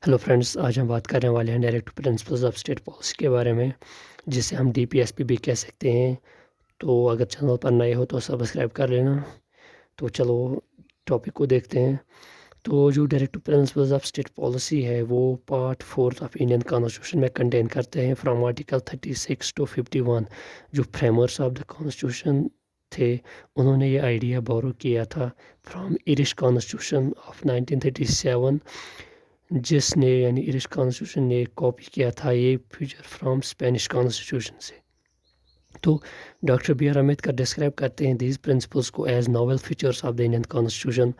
Hello friends, आज हम बात करने वाले हैं direct principles of state policy के बारे में, जिसे हम डीपीएसपी भी कह सकते हैं। तो अगर चैनल पर नए हो तो सब्सक्राइब कर लेना। तो चलो टॉपिक को देखते हैं। तो जो direct principles of state policy है वो पार्ट 4 ऑफ इंडियन कॉन्स्टिट्यूशन में कंटेन करते हैं फ्रॉम आर्टिकल 36 टू 51। जो फ्रेमर्स ऑफ द कॉन्स्टिट्यूशन थे, उन्होंने ये आइडिया बोरो किया था फ्रॉम इरिश कॉन्स्टिट्यूशन ऑफ 1937, जिसने यानी इरिश कॉन्स्टिट्यूशन ने कॉपी किया था ये फीचर फ्रॉम स्पेनिश कॉन्स्टिट्यूशन से। तो doctor B R Ambedkar describe करते हैं दीज प्रिंसिपल्स को as novel features of the Indian constitution.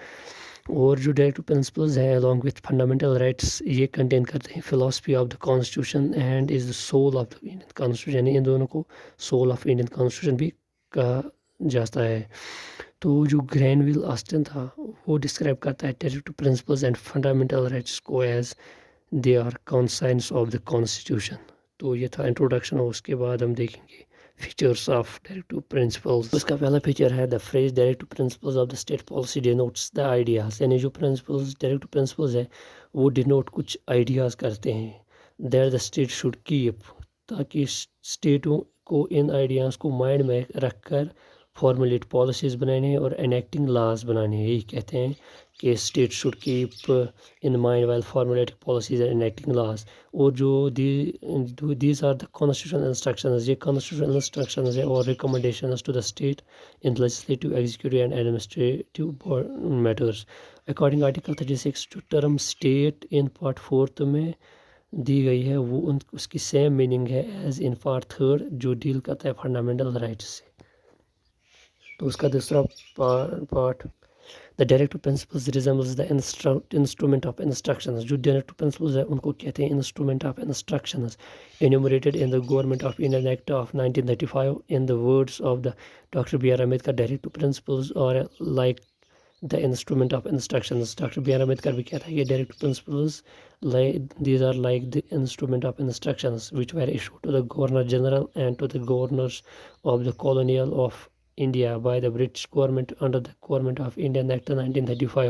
और जो डायरेक्टिव प्रिंसिपल्स हैं अलॉन्ग विथ फंडामेंटल राइट्स, ये कंटेन करते हैं philosophy of the constitution and is the soul of the Indian constitution. यानी इन दोनों को सोल ऑफ इंडियन कॉन्स्टिट्यूशन भी कहा जाता है। तो जो ग्रैनविल ऑस्टिन था, वो डिस्क्राइब करता है directive principles and fundamental rights को as they are conscience of the constitution. तो ये था इंट्रोडक्शन, और उसके बाद हम देखेंगे फीचर्स ऑफ डायरेक्टिव प्रिंसिपल्स। उसका पहला फीचर है the phrase directive principles of the state policy denotes the ideas. यानी जो प्रिंसिपल्स डायरेक्टिव प्रिंसिपल्स है वो डिनोट कुछ आइडियाज करते हैं that the state should keep, ताकि स्टेटों को इन आइडियाज़ को माइंड में रखकर फॉर्मुलेट पॉलिसीज़ बनाने और एनेक्टिंग लॉज बनाने। यही कहते हैं कि state should keep in mind while formulating policies and enacting laws. और जो these are the constitutional instructions, ये कॉन्स्टिट्यूशनल इंस्ट्रक्शंस है और recommendations to the state in legislative, executive and administrative matters. According article 36, जो टर्म स्टेट इन पार्ट 4 में दी गई है वो उसकी सेम मीनिंग है एज इन पार्ट 3 जो डील करता है फंडामेंटल राइट्स से। तो उसका दूसरा part the directive principles resembles the instrument of instructions. जो डायरेक्टिव प्रिंसिपल्स है उनको कहते हैं instrument of instructions enumerated in the government of Indian act of 1935। In the words of the doctor B R Ambedkar, directive principles और like the instrument of instructions. Doctor B R Ambedkar भी कहता है कि directive principles these are like the instrument of instructions which were issued to the governor general and to the governors of the colonial of India by the British government under the Government of Indian Act 1935.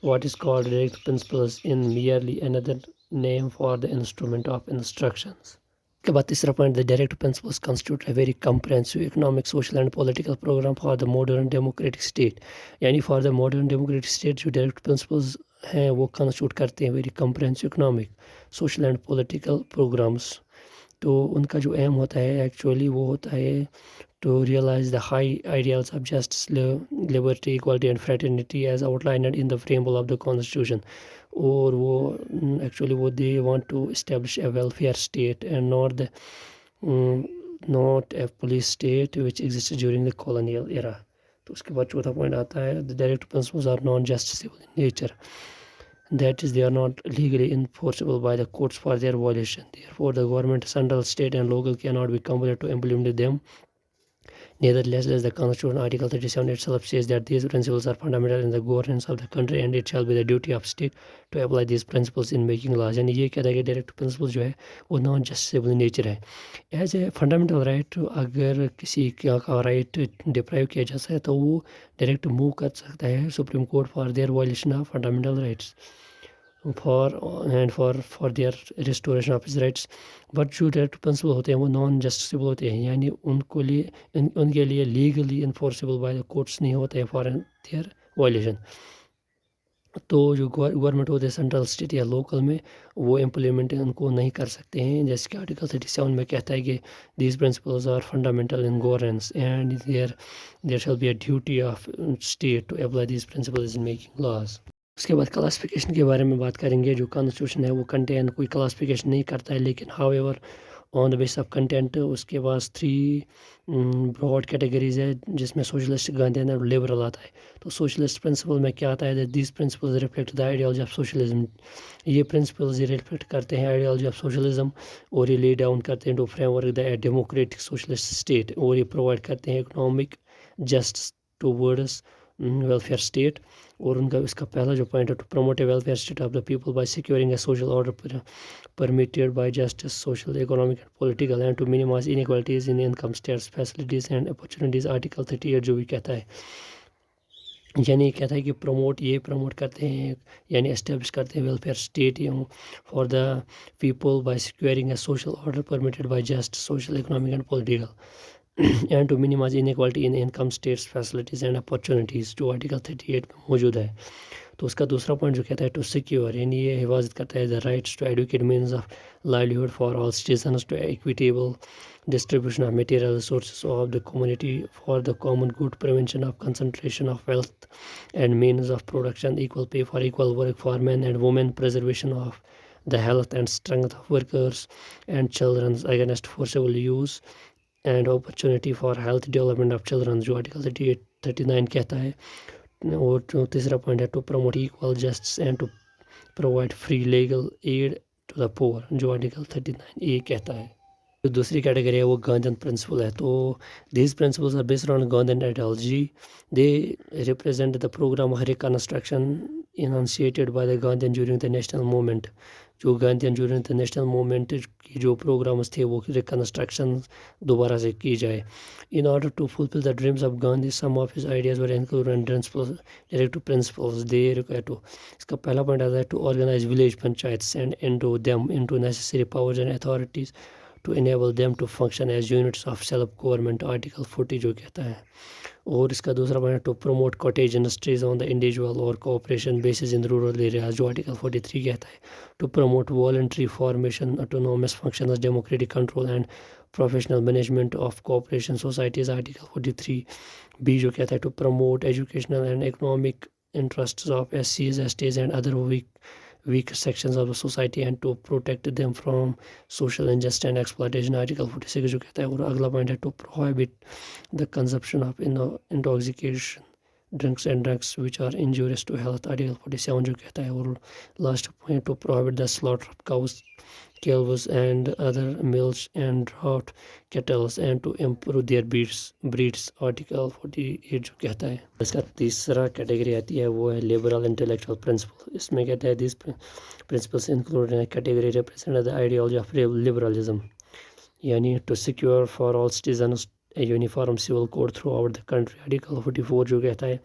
What is called direct principles in merely another name for the instrument of instructions. के बाद तीसरा point, the direct principles constitute a very comprehensive economic, social and political programme for the modern democratic state. यानी for the modern democratic state जो direct principles हैं वो constitute करते हैं very comprehensive economic, social and political programmes. तो उनका जो M होता है एक्चुअली वो होता है to realize the high ideals of justice, liberty, equality and fraternity as outlined in the preamble of the constitution. और वो actually वो they want to establish a welfare state and not a police state which existed during the colonial era. तो उसके बाद चौथा point आता है the direct principles are non-justiciable in nature, that is they are not legally enforceable by the courts for their violation. Therefore the government, central, state and local cannot be compelled to implement them. Nevertheless, the Constitution Article 37 itself says that these principles are fundamental in the governance of the country and it shall be the duty of state to apply these principles in making laws. यानी ये कहता है कि direct principal जो है वो non justiciable nature है। As a fundamental right अगर किसी का राइट डिप्राइव किया जाता है तो वो डायरेक्ट मूव कर सकता है supreme court for their violation of fundamental rights for their restoration of his rights. But जो डायरेक्ट प्रिंसिपल होते हैं वो नॉन जस्टिसेबल होते हैं, यानी उनके लिए legally enforceable by the courts नहीं होते हैं फॉर देयर वायलेशन। तो जो गवर्नमेंट होते हैं सेंट्रल, स्टेट या लोकल में, वो इम्प्लीमेंट उनको नहीं कर सकते हैं। जैसे कि आर्टिकल 37 में कहता है कि these principles are fundamental in governance and there shall be a duty of state to apply these principles in making laws. उसके बाद क्लासिफिकेशन के बारे में बात करेंगे। जो कॉन्स्टिट्यूशन है वो कंटेंट कोई क्लासिफिकेशन नहीं करता है, लेकिन however on the base of content उसके पास 3 ब्रॉड कैटेगरीज है, जिसमें सोशलिस्ट, गांधीयन और लिबरल आता है। तो सोशलिस्ट प्रिंसिपल में क्या आता है, these principles reflect the ideology of socialism. ये प्रिंसिपल्स रिफ्लेक्ट करते हैं आइडियोलॉजी ऑफ सोशलिज्म और ये ले डाउन करते हैं to framework the democratic socialist state, और ये प्रोवाइड करते हैं economic justice towards welfare state. और उनका इसका पहला जो पॉइंट है, to promote a welfare state of the people by securing a social order permitted by justice, social, economic and political, and to minimize inequalities in income, status, facilities and opportunities। Article 38 जो भी कहता है यानी कहता है कि promote करते हैं, यानी एस्टेब्लिश करते हैं welfare state for the people by securing a social order permitted by just social economic and political and to minimise inequality in income status facilities and opportunities, जो आर्टिकल 38 में मौजूद है। तो उसका दूसरा पॉइंट जो कहता है टू सिक्योर, यानी ये हिफाजत करता है the rights to adequate means of livelihood for all citizens, to equitable distribution of material resources of the community for the common good, prevention of concentration of wealth and means of production, equal pay for equal work for men and women, preservation of the health and strength of workers and children against forcible use and opportunity for health development of children, जो article 39 कहता है। और जो तीसरा point है to promote equal justice and to provide free legal aid to the poor, जो article 39A कहता है। जो दूसरी कैटेगरी है वो गांधीन प्रिंसिपल है। तो these principles are based on Gandhian ideology, they represent the programme of reconstruction initiated by the Gandhian during the national movement. जो Gandhian during the national movement की जो प्रोग्राम्स थे वो रिकंस्ट्रक्शन दोबारा से की जाए। In order to fulfil the dreams of Gandhi, some of his ideas were included in directive principles they require to. इसका पहला पॉइंट आता है to organise village panchayats and into them into necessary powers and authorities to enable them to function as units of self government, article 40 जो कहता है। और इसका दूसरा point to promote cottage industries on the individual और cooperation basis in rural areas, जो article 43 कहता है। To promote voluntary formation autonomous functions democratic control and professional management of cooperation societies, article 43B जो कहता है to promote educational and economic interests of SCs, STs and other weak sections of the society and to protect them from social injustice and exploitation, article 46 जो कहता है। और अगला point है to prohibit the consumption of intoxication drinks and drugs which are injurious to health, article 47 जो कहता है। और last point to prohibit the slaughter of cows, calves and other males and draught cattle and to improve their breeds, article 48 जो कहता है। इसका तीसरा category आती है वो है लिबरल इंटेलेक्चुअल प्रिंसिपल। इसमें कहता है this principles include in category represent the ideology of liberalism, यानी to secure for all citizens a uniform civil code throughout the country, article 44 जो कहता है।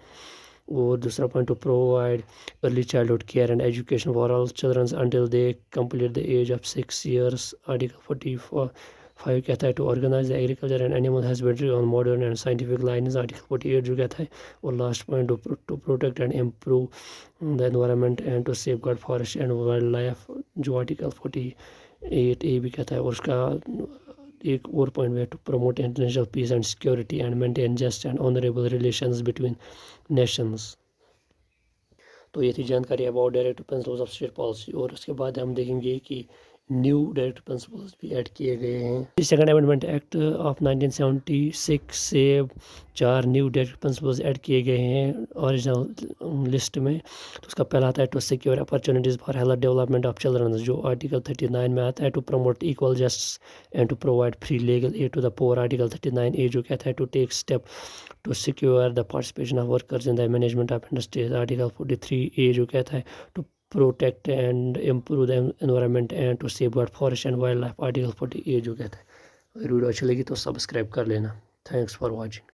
और दूसरा point to provide early childhood care and education for all childrens until they complete the age of 6 years, article 45 कहता है to organise the agriculture and animal husbandry on modern and scientific lines, article 48 जो कहता है। और last point to protect and improve the environment and to safeguard forest and wildlife, जो article 48A भी कहता है। और उसका एक और पॉइंट है to promote international peace and security and maintain just and honourable relations between nations. तो ये थी जानकारी about directive principles of state policy. और उसके बाद हम देखेंगे कि न्यू डायरेक्टिव प्रिंसिपल्स भी ऐड किए गए हैं। सेकंड अमेंडमेंट एक्ट ऑफ 1976 से 4 न्यू डायरेक्टिव प्रिंसिपल्स ऐड किए गए हैं ओरिजिनल लिस्ट में। तो उसका पहला आता है to secure opportunities for health development of children, जो आर्टिकल 39 में आता है। To promote equal justice and to provide free legal aid to the poor, article 39A जो कहता है to take step to secure the participation of workers in the management of industries, article 43A जो कहता है to protect and improve the environment and to safeguard forest and wildlife, article 48 जो कहता है। अगर वीडियो अच्छी लगी तो सब्सक्राइब कर लेना। Thanks for watching.